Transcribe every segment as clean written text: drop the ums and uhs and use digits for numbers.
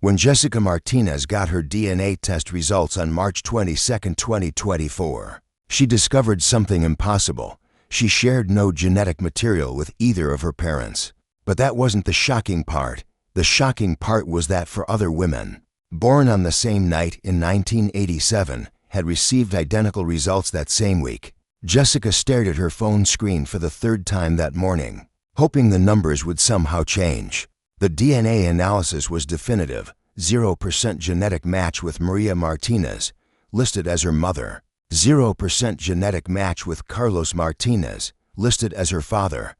When Jessica Martinez got her DNA test results on March 22, 2024, she discovered something impossible. She shared no genetic material with either of her parents. But that wasn't the shocking part. The shocking part was that for other women, born on the same night in 1987, had received identical results that same week. Jessica stared at her phone screen for the third time that morning, hoping the numbers would somehow change. The DNA analysis was definitive. 0% genetic match with Maria Martinez, listed as her mother. 0% genetic match with Carlos Martinez, listed as her father.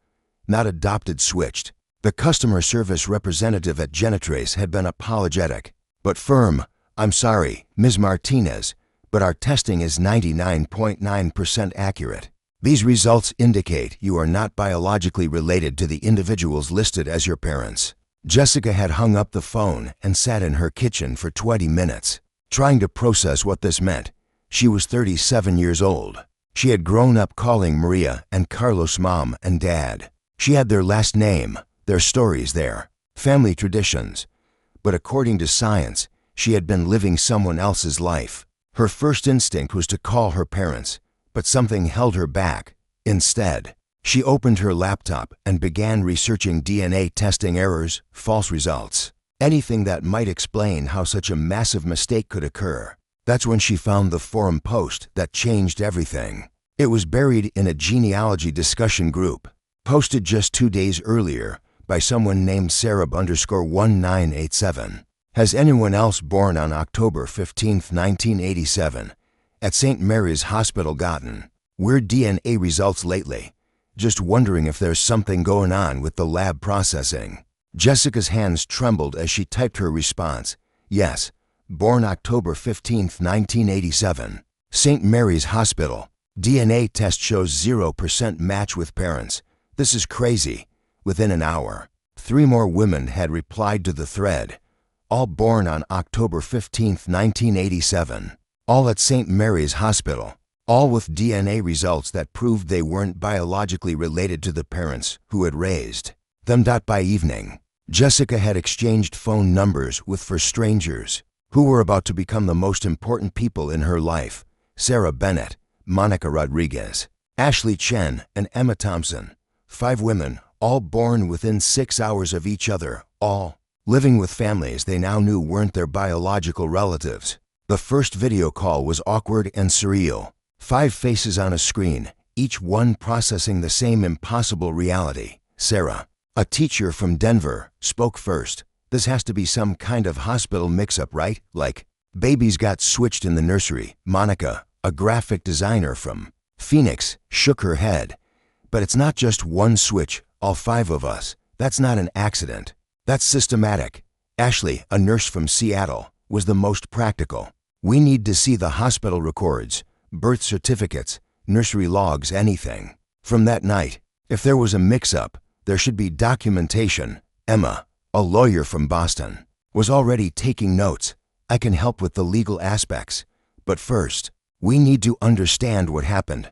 Not adopted, switched. The customer service representative at Genetrace had been apologetic, but firm. "I'm sorry, Ms. Martinez, but our testing is 99.9% accurate. These results indicate you are not biologically related to the individuals listed as your parents." Jessica had hung up the phone and sat in her kitchen for 20 minutes, trying to process what this meant. She was 37 years old. She had grown up calling Maria and Carlos mom and dad. She had their last name, their stories there, family traditions. But according to science, she had been living someone else's life. Her first instinct was to call her parents, but something held her back. Instead, she opened her laptop and began researching DNA testing errors, false results, anything that might explain how such a massive mistake could occur. That's when she found the forum post that changed everything. It was buried in a genealogy discussion group, posted just 2 days earlier by someone named Sarah_1987. Has anyone else born on October 15, 1987, at St. Mary's Hospital gotten weird DNA results lately? Just wondering if there's something going on with the lab processing. Jessica's hands trembled as she typed her response. Yes, born October 15, 1987. St. Mary's Hospital. DNA test shows 0% match with parents. This is crazy. Within an hour, 3 more women had replied to the thread. All born on October 15, 1987. All at St. Mary's Hospital. All with DNA results that proved they weren't biologically related to the parents who had raised them. By evening, Jessica had exchanged phone numbers with 4 strangers who were about to become the most important people in her life: Sarah Bennett, Monica Rodriguez, Ashley Chen, and Emma Thompson. 5 women, all born within 6 hours of each other, all living with families they now knew weren't their biological relatives. The first video call was awkward and surreal. 5 faces on a screen, each one processing the same impossible reality. Sarah, a teacher from Denver, spoke first. "This has to be some kind of hospital mix-up, right? Like, babies got switched in the nursery." Monica, a graphic designer from Phoenix, shook her head. "But it's not just one switch, all 5 of us. That's not an accident. That's systematic." Ashley, a nurse from Seattle, was the most practical. "We need to see the hospital records, birth certificates, nursery logs, anything from that night. If there was a mix-up, there should be documentation." Emma, a lawyer from Boston, was already taking notes. "I can help with the legal aspects. But first, we need to understand what happened.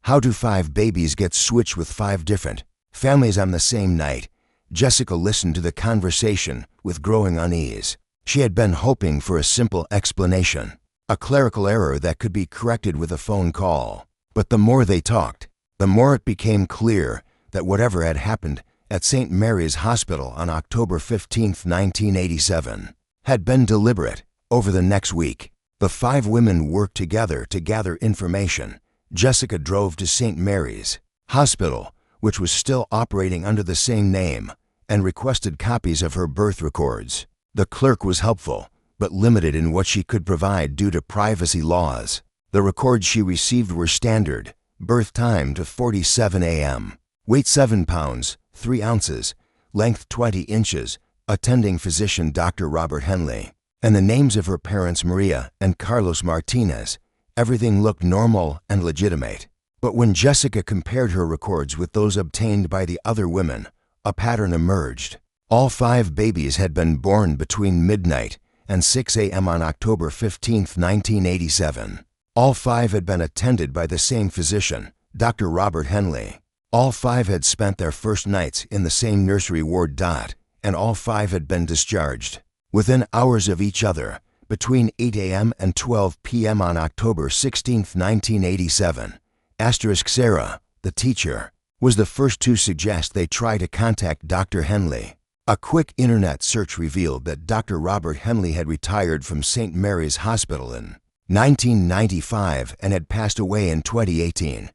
How do 5 babies get switched with 5 different families on the same night?" Jessica listened to the conversation with growing unease. She had been hoping for a simple explanation, a clerical error that could be corrected with a phone call. But the more they talked, the more it became clear that whatever had happened at St. Mary's Hospital on October 15, 1987, had been deliberate. Over the next week, the 5 women worked together to gather information. Jessica drove to St. Mary's Hospital, which was still operating under the same name, and requested copies of her birth records. The clerk was helpful, but limited in what she could provide due to privacy laws. The records she received were standard: birth time to 47 a.m., weight 7 pounds, 3 ounces, length 20 inches, attending physician Dr. Robert Henley, and the names of her parents Maria and Carlos Martinez. Everything looked normal and legitimate. But when Jessica compared her records with those obtained by the other women, a pattern emerged. All 5 babies had been born between midnight and 6 a.m. on October 15, 1987. All 5 had been attended by the same physician, Dr. Robert Henley. All 5 had spent their first nights in the same nursery ward. And all 5 had been discharged. Within hours of each other, between 8 a.m. and 12 p.m. on October 16, 1987, Sarah, the teacher, was the first to suggest they try to contact Dr. Henley. A quick internet search revealed that Dr. Robert Henley had retired from St. Mary's Hospital in 1995 and had passed away in 2018,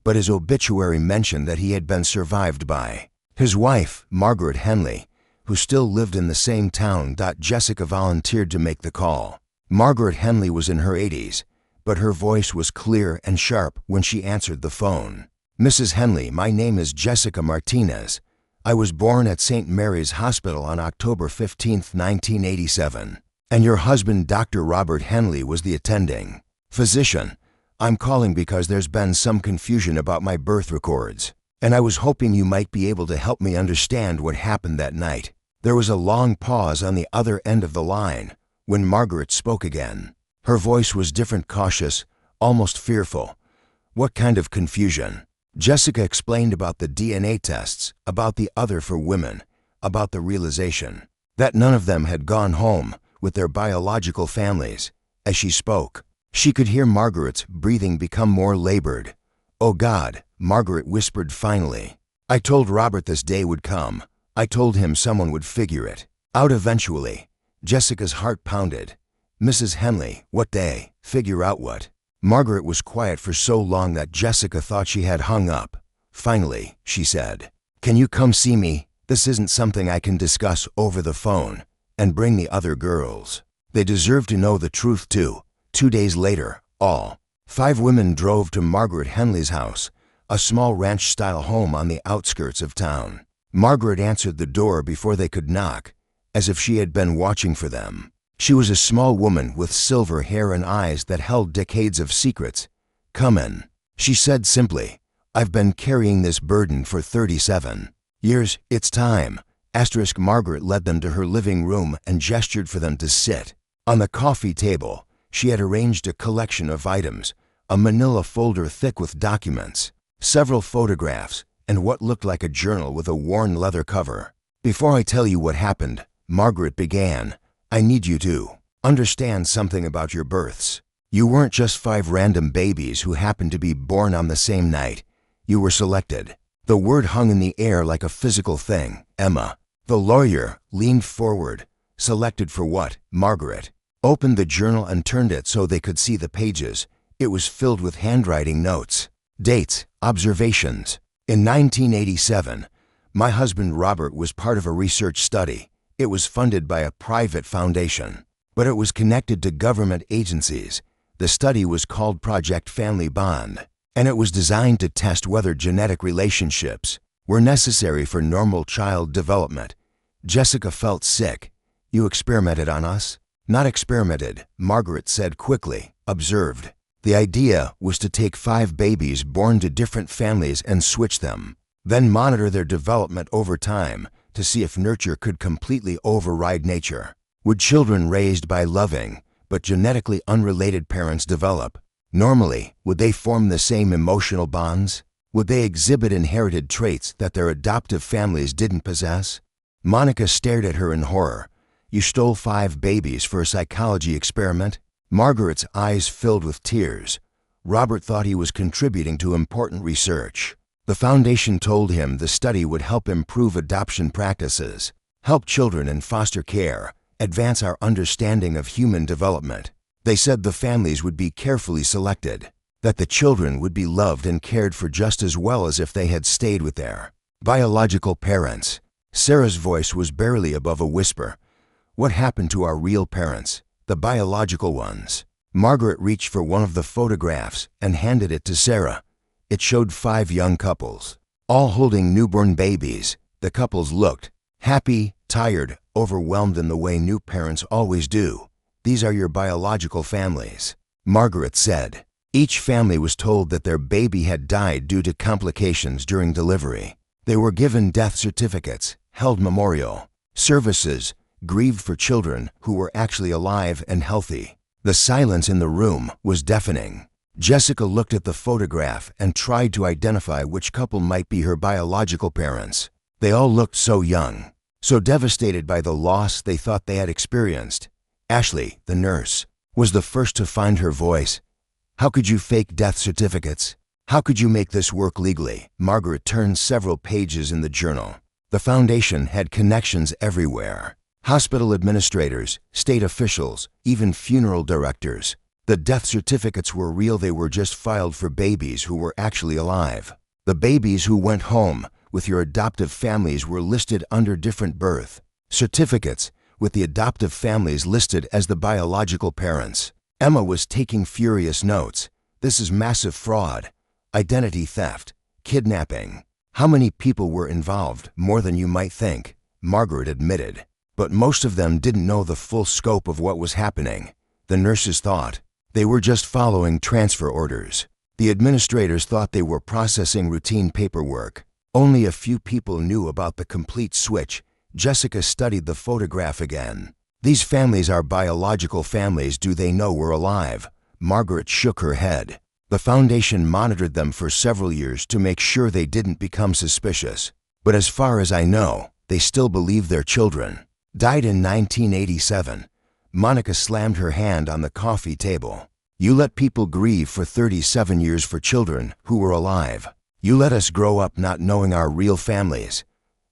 but his obituary mentioned that he had been survived by his wife, Margaret Henley, who still lived in the same town. Jessica volunteered to make the call. Margaret Henley was in her 80s, but her voice was clear and sharp when she answered the phone. "Mrs. Henley, my name is Jessica Martinez. I was born at St. Mary's Hospital on October 15, 1987, and your husband, Dr. Robert Henley, was the attending physician. I'm calling because there's been some confusion about my birth records, and I was hoping you might be able to help me understand what happened that night." There was a long pause on the other end of the line when Margaret spoke again. Her voice was different, cautious, almost fearful. "What kind of confusion?" Jessica explained about the DNA tests, about the other for women, about the realization that none of them had gone home with their biological families. As she spoke, she could hear Margaret's breathing become more labored. "Oh God," Margaret whispered finally. "I told Robert this day would come. I told him someone would figure it out eventually." Jessica's heart pounded. "Mrs. Henley, what day? Figure out what?" Margaret was quiet for so long that Jessica thought she had hung up. Finally, she said, "Can you come see me? This isn't something I can discuss over the phone. And bring the other girls. They deserve to know the truth too." 2 days later, all 5 women drove to Margaret Henley's house, a small ranch-style home on the outskirts of town. Margaret answered the door before they could knock, as if she had been watching for them. She was a small woman with silver hair and eyes that held decades of secrets. "Come in," she said simply. "I've been carrying this burden for 37 years. It's time." Margaret led them to her living room and gestured for them to sit. On the coffee table, she had arranged a collection of items, a manila folder thick with documents, several photographs, and what looked like a journal with a worn leather cover. "Before I tell you what happened," Margaret began, "I need you to understand something about your births. You weren't just 5 random babies who happened to be born on the same night. You were selected." The word hung in the air like a physical thing. "Emma." The lawyer leaned forward. "Selected for what?" Margaret opened the journal and turned it so they could see the pages. It was filled with handwriting notes, dates, observations. "In 1987, my husband Robert was part of a research study. It was funded by a private foundation, but it was connected to government agencies. The study was called Project Family Bond, and it was designed to test whether genetic relationships were necessary for normal child development." Jessica felt sick. "You experimented on us?" "Not experimented," Margaret said quickly, "observed. The idea was to take 5 babies born to different families and switch them, then monitor their development over time to see if nurture could completely override nature. Would children raised by loving but genetically unrelated parents develop? Normally, would they form the same emotional bonds? Would they exhibit inherited traits that their adoptive families didn't possess?" Monica stared at her in horror. "You stole 5 babies for a psychology experiment?" Margaret's eyes filled with tears. Robert thought he was contributing to important research. The foundation told him the study would help improve adoption practices, help children in foster care, advance our understanding of human development. They said the families would be carefully selected, that the children would be loved and cared for just as well as if they had stayed with their biological parents. Sarah's voice was barely above a whisper. "What happened to our real parents, the biological ones?" Margaret reached for one of the photographs and handed it to Sarah. It showed 5 young couples, all holding newborn babies. The couples looked happy, tired, overwhelmed in the way new parents always do. "These are your biological families," Margaret said. Each family was told that their baby had died due to complications during delivery. They were given death certificates, held memorial services, grieved for children who were actually alive and healthy. The silence in the room was deafening. Jessica looked at the photograph and tried to identify which couple might be her biological parents. They all looked so young, so devastated by the loss they thought they had experienced. Ashley, the nurse, was the first to find her voice. "How could you fake death certificates? How could you make this work legally?" Margaret turned several pages in the journal. The foundation had connections everywhere. Hospital administrators, state officials, even funeral directors. The death certificates were real. They were just filed for babies who were actually alive. The babies who went home with your adoptive families were listed under different birth certificates, with the adoptive families listed as the biological parents. Emma was taking furious notes. "This is massive fraud, identity theft, kidnapping. How many people were involved? More than you might think," Margaret admitted. But most of them didn't know the full scope of what was happening. The nurses thought they were just following transfer orders. The administrators thought they were processing routine paperwork. Only a few people knew about the complete switch. Jessica studied the photograph again. "These families are biological families. Do they know we're alive?" Margaret shook her head. The foundation monitored them for several years to make sure they didn't become suspicious. But as far as I know, they still believe their children died in 1987. Monica slammed her hand on the coffee table. "You let people grieve for 37 years for children who were alive. You let us grow up not knowing our real families.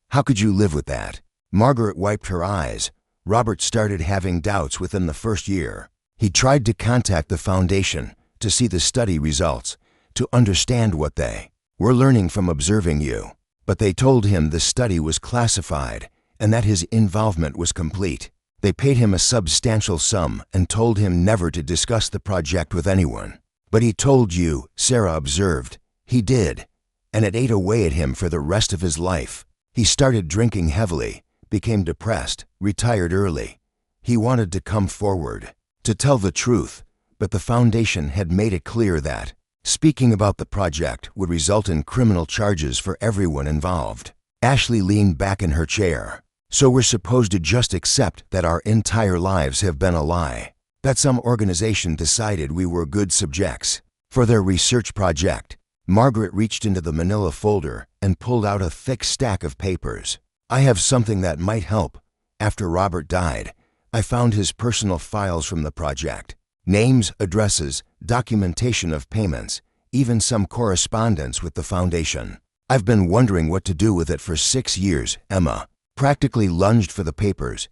How could you live with that?" Margaret wiped her eyes. Robert started having doubts within the first year. He tried to contact the foundation to see the study results, to understand what they were learning from observing you. But they told him the study was classified and that his involvement was complete. They paid him a substantial sum and told him never to discuss the project with anyone. "But he told you," Sarah observed. "He did, and it ate away at him for the rest of his life. He started drinking heavily, became depressed, retired early. He wanted to come forward, to tell the truth, but the foundation had made it clear that speaking about the project would result in criminal charges for everyone involved." Ashley leaned back in her chair. "So we're supposed to just accept that our entire lives have been a lie? That some organization decided we were good subjects for their research project?" Margaret reached into the manila folder and pulled out a thick stack of papers. "I have something that might help. After Robert died, I found his personal files from the project. Names, addresses, documentation of payments, even some correspondence with the foundation. I've been wondering what to do with it for 6 years." Emma practically lunged for the papers.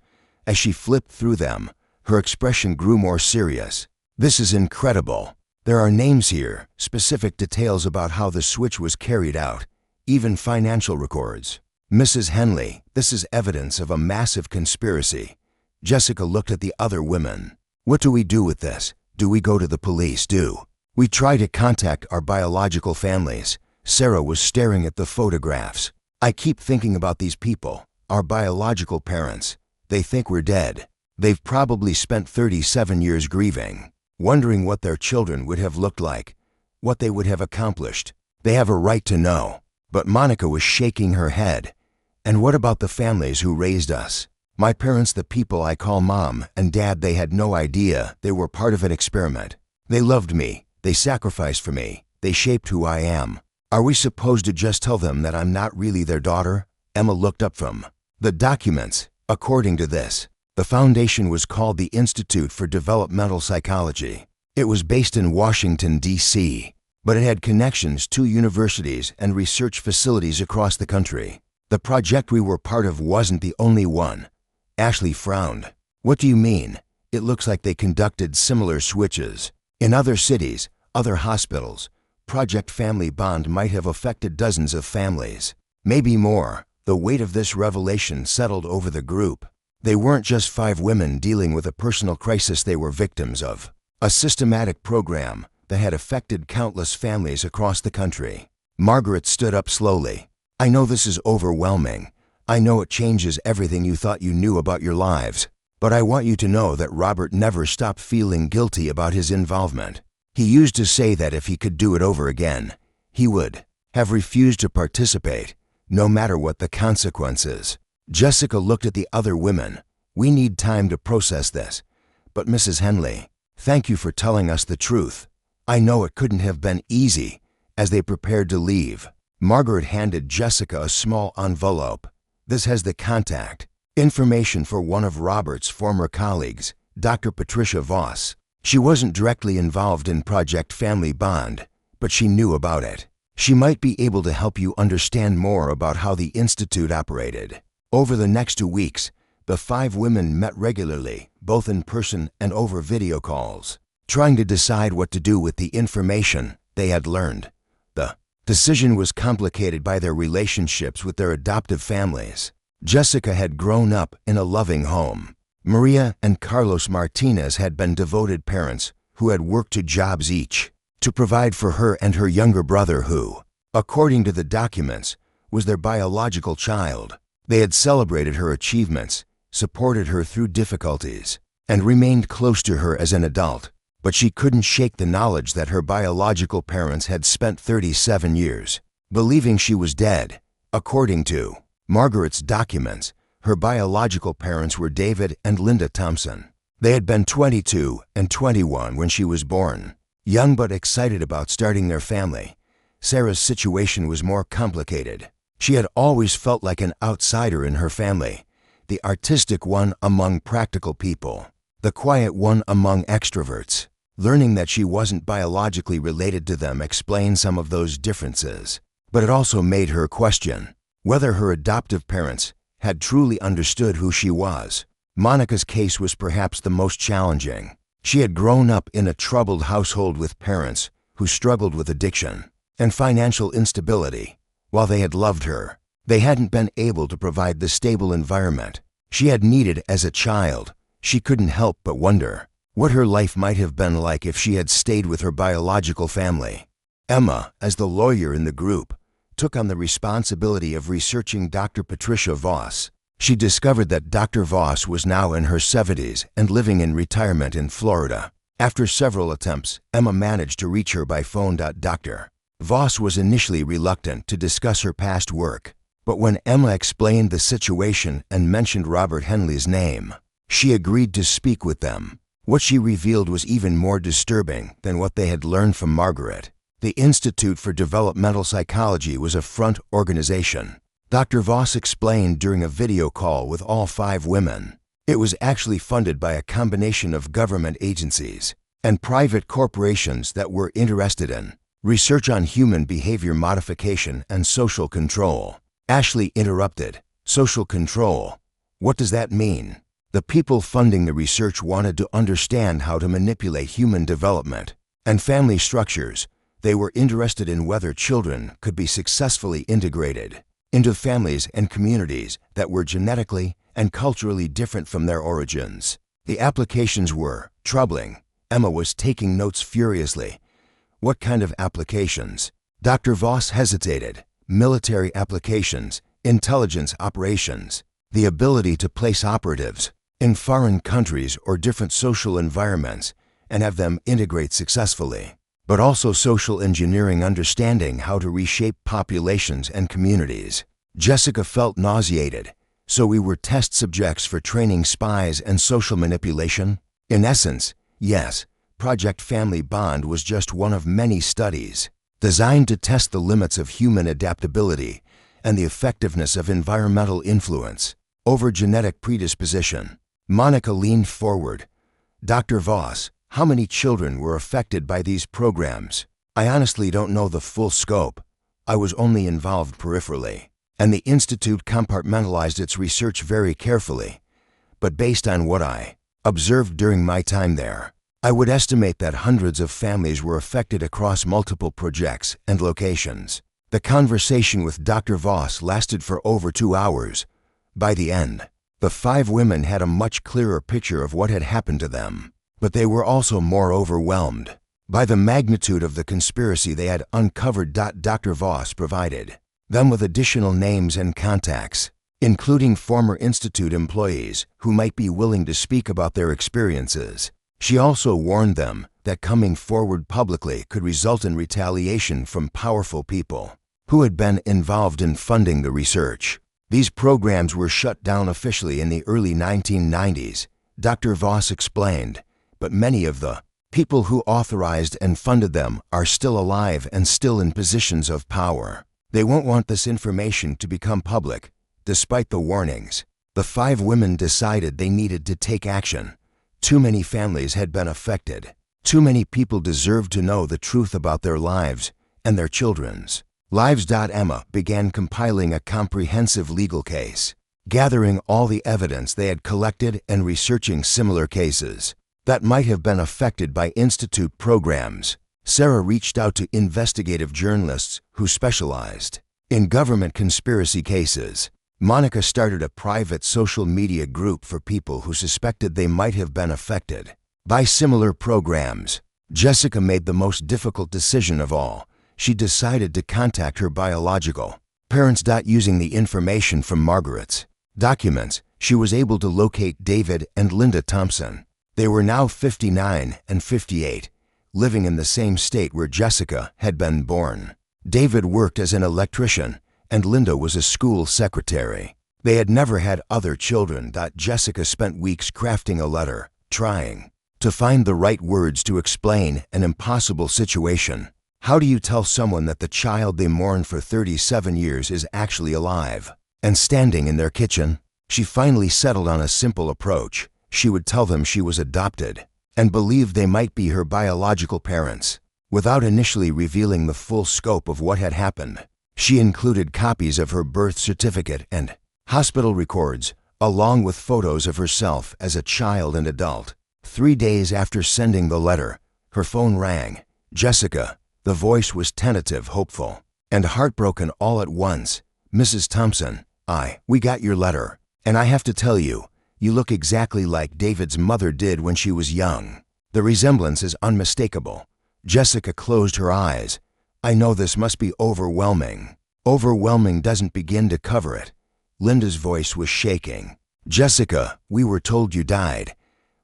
As she flipped through them, her expression grew more serious. "This is incredible. There are names here, specific details about how the switch was carried out, even financial records. Mrs. Henley, this is evidence of a massive conspiracy." Jessica looked at the other women. "What do we do with this? Do we go to the police? Do we try to contact our biological families?" Sarah was staring at the photographs. "I keep thinking about these people, our biological parents. They think we're dead. They've probably spent 37 years grieving, wondering what their children would have looked like, what they would have accomplished. They have a right to know." But Monica was shaking her head. "And what about the families who raised us? My parents, the people I call Mom and Dad, they had no idea they were part of an experiment. They loved me. They sacrificed for me. They shaped who I am. Are we supposed to just tell them that I'm not really their daughter?" Emma looked up from the documents. "According to this, the foundation was called the Institute for Developmental Psychology. It was based in Washington, D.C., but it had connections to universities and research facilities across the country. The project we were part of wasn't the only one." Ashley frowned. "What do you mean?" "It looks like they conducted similar switches in other cities, other hospitals. Project Family Bond might have affected dozens of families, maybe more." The weight of this revelation settled over the group. They weren't just 5 women dealing with a personal crisis. They were victims of a systematic program that had affected countless families across the country. Margaret stood up slowly. "I know this is overwhelming. I know it changes everything you thought you knew about your lives. But I want you to know that Robert never stopped feeling guilty about his involvement. He used to say that if he could do it over again, he would have refused to participate, no matter what the consequences." Jessica looked at the other women. "We need time to process this. But Mrs. Henley, thank you for telling us the truth. I know it couldn't have been easy." As they prepared to leave, Margaret handed Jessica a small envelope. "This has the contact Information for one of Robert's former colleagues, Dr. Patricia Voss. She wasn't directly involved in Project Family Bond, but she knew about it. She might be able to help you understand more about how the Institute operated. Over the next 2 weeks, the 5 women met regularly, both in person and over video calls, trying to decide what to do with the information they had learned. The decision was complicated by their relationships with their adoptive families. Jessica had grown up in a loving home. Maria and Carlos Martinez had been devoted parents who had worked 2 jobs each to provide for her and her younger brother who, according to the documents, was their biological child. They had celebrated her achievements, supported her through difficulties, and remained close to her as an adult. But she couldn't shake the knowledge that her biological parents had spent 37 years believing she was dead. According to Margaret's documents, her biological parents were David and Linda Thompson. They had been 22 and 21 when she was born. Young but excited about starting their family, Sarah's situation was more complicated. She had always felt like an outsider in her family, the artistic one among practical people, the quiet one among extroverts. Learning that she wasn't biologically related to them explained some of those differences, but it also made her question whether her adoptive parents had truly understood who she was. Monica's case was perhaps the most challenging. She had grown up in a troubled household with parents who struggled with addiction and financial instability. While they had loved her, they hadn't been able to provide the stable environment she had needed as a child. She couldn't help but wonder what her life might have been like if she had stayed with her biological family. Emma, as the lawyer in the group, took on the responsibility of researching Dr. Patricia Voss. She discovered that Dr. Voss was now in her 70s and living in retirement in Florida. After several attempts, Emma managed to reach her by phone. Dr. Voss was initially reluctant to discuss her past work, but when Emma explained the situation and mentioned Robert Henley's name, she agreed to speak with them. What she revealed was even more disturbing than what they had learned from Margaret. The Institute for Developmental Psychology was a front organization. Dr. Voss explained during a video call with all 5 women. It was actually funded by a combination of government agencies and private corporations that were interested in research on human behavior modification and social control. Ashley interrupted. Social control? What does that mean? The people funding the research wanted to understand how to manipulate human development and family structures. They were interested in whether children could be successfully integrated into families and communities that were genetically and culturally different from their origins. The applications were troubling. Emma was taking notes furiously. What kind of applications? Dr. Voss hesitated. Military applications, intelligence operations, the ability to place operatives in foreign countries or different social environments and have them integrate successfully, but also social engineering, understanding how to reshape populations and communities. Jessica felt nauseated. So we were test subjects for training spies and social manipulation? In essence, yes. Project Family Bond was just one of many studies designed to test the limits of human adaptability and the effectiveness of environmental influence over genetic predisposition. Monica leaned forward. Dr. Voss, how many children were affected by these programs? I honestly don't know the full scope. I was only involved peripherally, and the Institute compartmentalized its research very carefully. But based on what I observed during my time there, I would estimate that hundreds of families were affected across multiple projects and locations. The conversation with Dr. Voss lasted for over 2 hours. By the end, the 5 women had a much clearer picture of what had happened to them, but they were also more overwhelmed by the magnitude of the conspiracy they had uncovered. Dr. Voss provided them with additional names and contacts, including former Institute employees who might be willing to speak about their experiences. She also warned them that coming forward publicly could result in retaliation from powerful people who had been involved in funding the research. These programs were shut down officially in the early 1990s, Dr. Voss explained, but many of the people who authorized and funded them are still alive and still in positions of power. They won't want this information to become public, despite the warnings. The The 5 women decided they needed to take action. Too many families had been affected. Too many people deserved to know the truth about their lives and their children's. Lives.Emma began compiling a comprehensive legal case, gathering all the evidence they had collected and researching similar cases that might have been affected by institute programs. Sarah reached out to investigative journalists who specialized in government conspiracy cases. Monica started a private social media group for people who suspected they might have been affected by similar programs. Jessica made the most difficult decision of all. She decided to contact her biological parents. Using the information from Margaret's documents, she was able to locate David and Linda Thompson. They were now 59 and 58, living in the same state where Jessica had been born. David worked as an electrician, and Linda was a school secretary. They had never had other children. Jessica spent weeks crafting a letter, trying to find the right words to explain an impossible situation. How do you tell someone that the child they mourned for 37 years is actually alive and standing in their kitchen? She finally settled on a simple approach. She would tell them she was adopted and believed they might be her biological parents. Without initially revealing the full scope of what had happened, she included copies of her birth certificate and hospital records, along with photos of herself as a child and adult. 3 days after sending the letter, her phone rang. Jessica. The voice was tentative, hopeful, and heartbroken all at once. Mrs. Thompson, we got your letter, and I have to tell you, you look exactly like David's mother did when she was young. The resemblance is unmistakable. Jessica closed her eyes. I know this must be overwhelming. Overwhelming doesn't begin to cover it. Linda's voice was shaking. Jessica, we were told you died.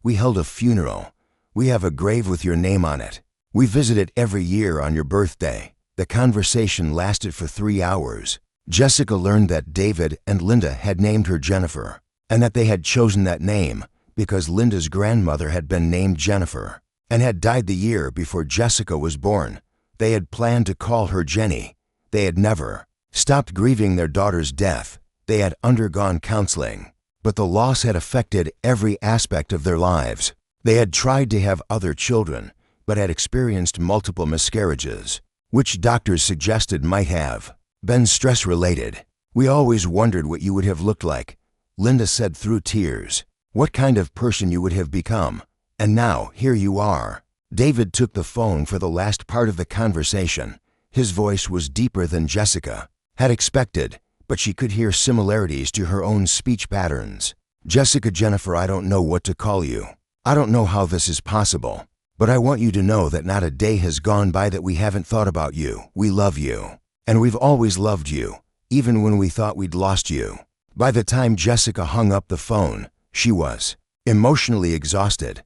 We held a funeral. We have a grave with your name on it. We visit it every year on your birthday. The conversation lasted for 3 hours. Jessica learned that David and Linda had named her Jennifer, and that they had chosen that name because Linda's grandmother had been named Jennifer and had died the year before Jessica was born. They had planned to call her Jenny. They had never stopped grieving their daughter's death. They had undergone counseling, but the loss had affected every aspect of their lives. They had tried to have other children, but had experienced multiple miscarriages, which doctors suggested might have been stress-related. We always wondered what you would have looked like, Linda said through tears, what kind of person you would have become. And now, here you are. David took the phone for the last part of the conversation. His voice was deeper than Jessica had expected, but she could hear similarities to her own speech patterns. Jessica, Jennifer, I don't know what to call you. I don't know how this is possible. But I want you to know that not a day has gone by that we haven't thought about you. We love you. And we've always loved you, even when we thought we'd lost you. By the time Jessica hung up the phone, she was emotionally exhausted,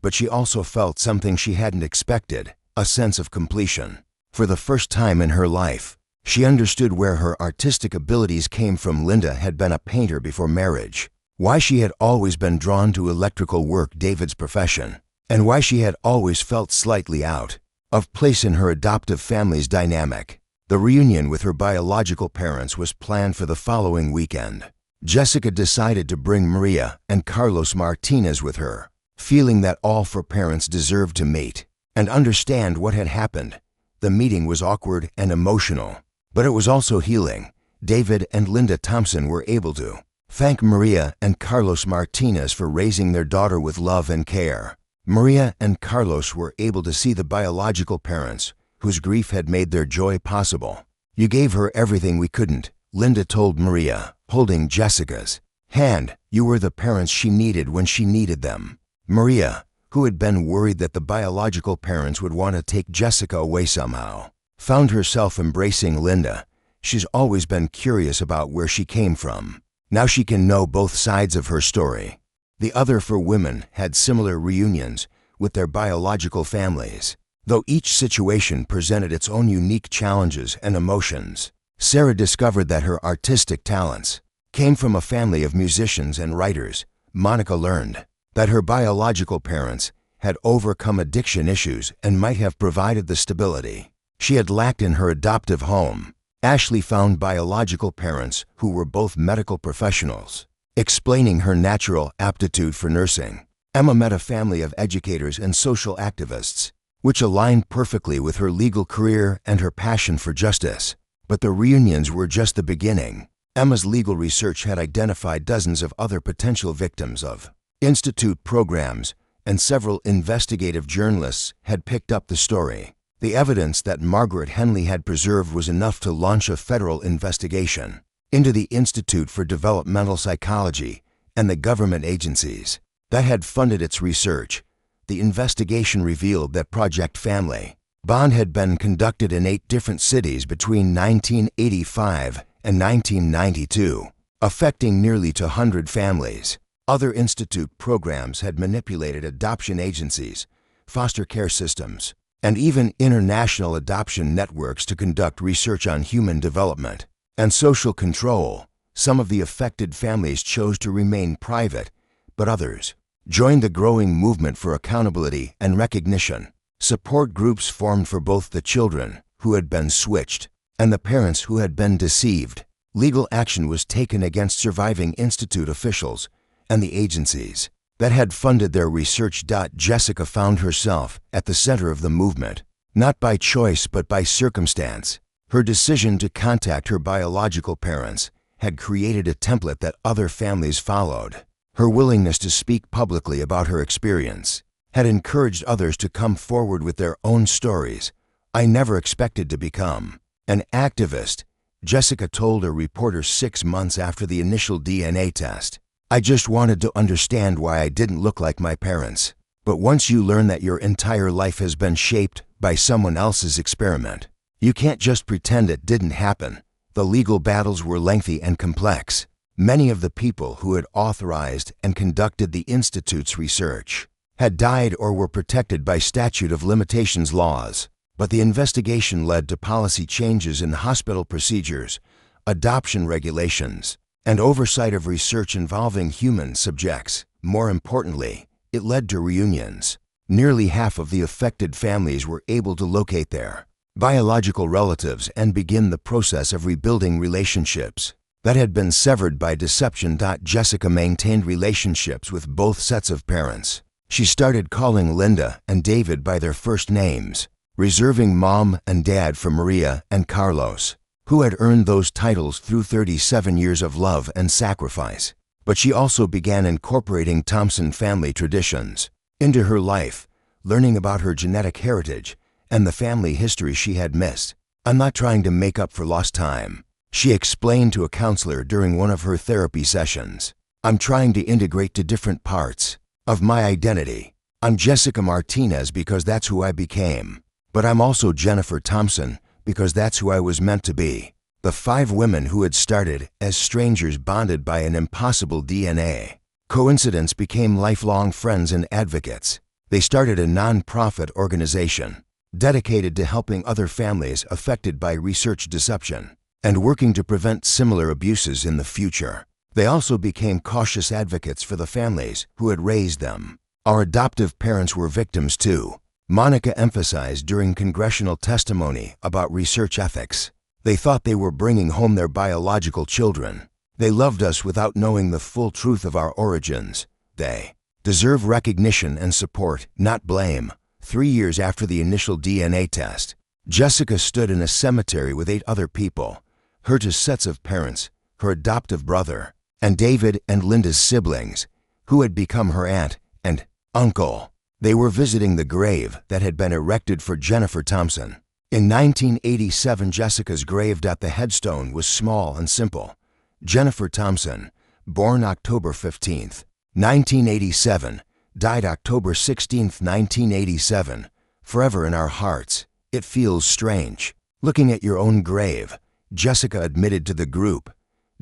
but she also felt something she hadn't expected, a sense of completion. For the first time in her life, she understood where her artistic abilities came from. Linda had been a painter before marriage, why she had always been drawn to electrical work, David's profession, and why she had always felt slightly out of place in her adoptive family's dynamic. The reunion with her biological parents was planned for the following weekend. Jessica decided to bring Maria and Carlos Martinez with her, feeling that all 4 parents deserved to meet and understand what had happened. The meeting was awkward and emotional, but it was also healing. David and Linda Thompson were able to thank Maria and Carlos Martinez for raising their daughter with love and care. Maria and Carlos were able to see the biological parents whose grief had made their joy possible. You gave her everything we couldn't, Linda told Maria, holding Jessica's hand. You were the parents she needed when she needed them. Maria, who had been worried that the biological parents would want to take Jessica away somehow, found herself embracing Linda. She's always been curious about where she came from. Now she can know both sides of her story. The other 4 women had similar reunions with their biological families, though each situation presented its own unique challenges and emotions. Sarah discovered that her artistic talents came from a family of musicians and writers. Monica learned that her biological parents had overcome addiction issues and might have provided the stability she had lacked in her adoptive home. Ashley found biological parents who were both medical professionals explaining her natural aptitude for nursing. Emma met a family of educators and social activists, which aligned perfectly with her legal career and her passion for justice. But the reunions were just the beginning. Emma's legal research had identified dozens of other potential victims of institute programs, and several investigative journalists had picked up the story. The evidence that Margaret Henley had preserved was enough to launch a federal investigation into the Institute for Developmental Psychology and the government agencies that had funded its research. The investigation revealed that Project Family Bond had been conducted in 8 different cities between 1985 and 1992, affecting nearly 200 families. Other institute programs had manipulated adoption agencies, foster care systems, and even international adoption networks to conduct research on human development and social control. Some of the affected families chose to remain private, but others joined the growing movement for accountability and recognition. Support groups formed for both the children who had been switched and the parents who had been deceived. Legal action was taken against surviving institute officials and the agencies that had funded their research. Jessica found herself at the center of the movement, not by choice but by circumstance. Her decision to contact her biological parents had created a template that other families followed. Her willingness to speak publicly about her experience had encouraged others to come forward with their own stories. "I never expected to become an activist," Jessica told a reporter 6 months after the initial DNA test. "I just wanted to understand why I didn't look like my parents." But once you learn that your entire life has been shaped by someone else's experiment, you can't just pretend it didn't happen. The legal battles were lengthy and complex. Many of the people who had authorized and conducted the Institute's research had died or were protected by statute of limitations laws. But the investigation led to policy changes in hospital procedures, adoption regulations, and oversight of research involving human subjects. More importantly, it led to reunions. Nearly half of the affected families were able to locate their biological relatives and begin the process of rebuilding relationships that had been severed by deception. Jessica maintained relationships with both sets of parents. She started calling Linda and David by their first names, reserving Mom and Dad for Maria and Carlos, who had earned those titles through 37 years of love and sacrifice. But she also began incorporating Thompson family traditions into her life, learning about her genetic heritage and the family history she had missed. "I'm not trying to make up for lost time," she explained to a counselor during one of her therapy sessions. "I'm trying to integrate to different parts of my identity. I'm Jessica Martinez because that's who I became, but I'm also Jennifer Thompson because that's who I was meant to be." The 5 women who had started as strangers bonded by an impossible DNA coincidence became lifelong friends and advocates. They started a non-profit organization dedicated to helping other families affected by research deception and working to prevent similar abuses in the future. They also became cautious advocates for the families who had raised them. "Our adoptive parents were victims too," Monica emphasized during congressional testimony about research ethics. "They thought they were bringing home their biological children. They loved us without knowing the full truth of our origins. They deserve recognition and support, not blame." 3 years after the initial DNA test, Jessica stood in a cemetery with 8 other people, her 2 sets of parents, her adoptive brother, and David and Linda's siblings, who had become her aunt and uncle. They were visiting the grave that had been erected for Jennifer Thompson. In 1987, Jessica's grave. The headstone was small and simple. Jennifer Thompson, born October 15, 1987, died October 16, 1987, forever in our hearts. "It feels strange looking at your own grave," Jessica admitted to the group.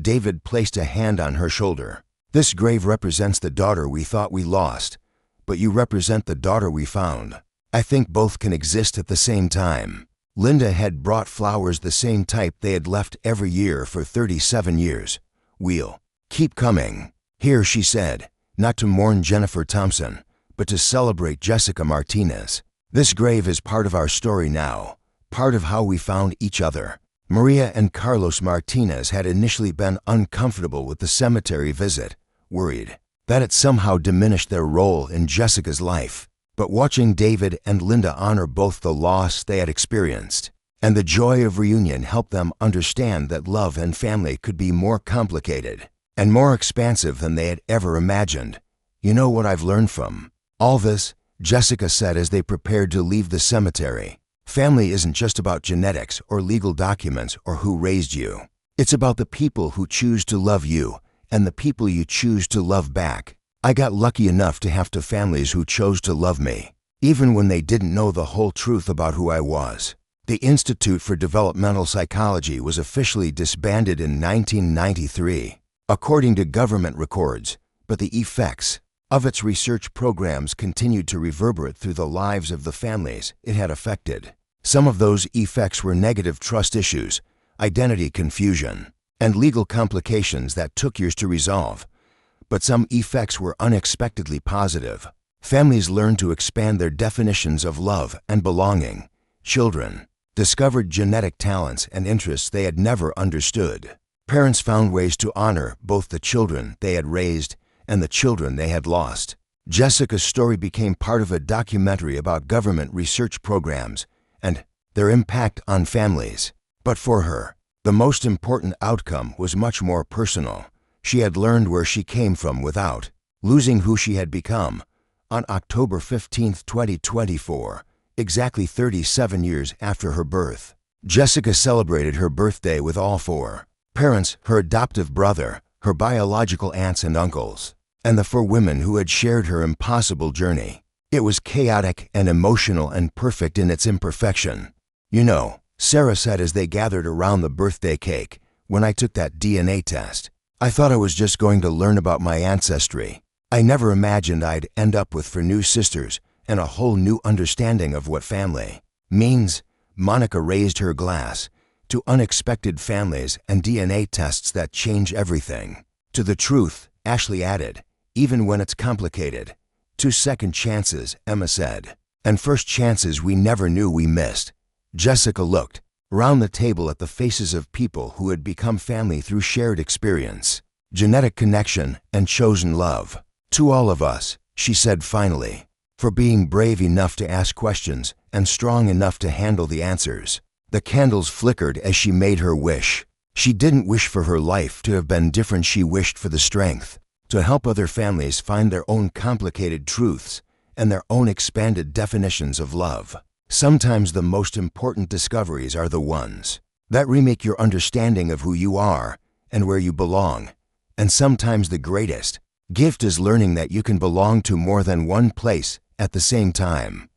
David placed a hand on her shoulder. "This grave represents the daughter we thought we lost, but you represent the daughter we found. I think both can exist at the same time." Linda had brought flowers, the same type they had left every year for 37 years. "We'll keep coming here," she said, not to mourn Jennifer Thompson, but to celebrate Jessica Martinez. "This grave is part of our story now, part of how we found each other." Maria and Carlos Martinez had initially been uncomfortable with the cemetery visit. worried that it somehow diminished their role in Jessica's life. But watching David and Linda honor both the loss they had experienced and the joy of reunion helped them understand that love and family could be more complicated and more expansive than they had ever imagined. You know what I've learned from all this? Jessica said as they prepared to leave the cemetery. Family isn't just about genetics or legal documents or who raised you. It's about the people who choose to love you and the people you choose to love back. I got lucky enough to have families who chose to love me, even when they didn't know the whole truth about who I was. The Institute for Developmental Psychology was officially disbanded in 1993, according to government records, but the effects of its research programs continued to reverberate through the lives of the families it had affected. Some of those effects were negative trust issues, identity confusion, and legal complications that took years to resolve. But some effects were unexpectedly positive. Families learned to expand their definitions of love and belonging. Children discovered genetic talents and interests they had never understood. Parents found ways to honor both the children they had raised and the children they had lost. Jessica's story became part of a documentary about government research programs and their impact on families. But for her, the most important outcome was much more personal. She had learned where she came from without losing who she had become. On October 15, 2024, exactly 37 years after her birth, Jessica celebrated her birthday with all four parents, her adoptive brother, her biological aunts and uncles, and the four women who had shared her impossible journey. It was chaotic and emotional and perfect in its imperfection. You know, Sarah said as they gathered around the birthday cake, when I took that DNA test, I thought I was just going to learn about my ancestry. I never imagined I'd end up with 4 new sisters and a whole new understanding of what family means. Monica raised her glass to unexpected families and DNA tests that change everything. To the truth, Ashley added, even when it's complicated. 2 second chances, Emma said, and first chances we never knew we missed. Jessica looked around the table at the faces of people who had become family through shared experience, genetic connection, and chosen love. To all of us, she said finally, for being brave enough to ask questions and strong enough to handle the answers. The candles flickered as she made her wish. She didn't wish for her life to have been different. She wished for the strength to help other families find their own complicated truths and their own expanded definitions of love. Sometimes the most important discoveries are the ones that remake your understanding of who you are and where you belong. And sometimes the greatest gift is learning that you can belong to more than one place at the same time.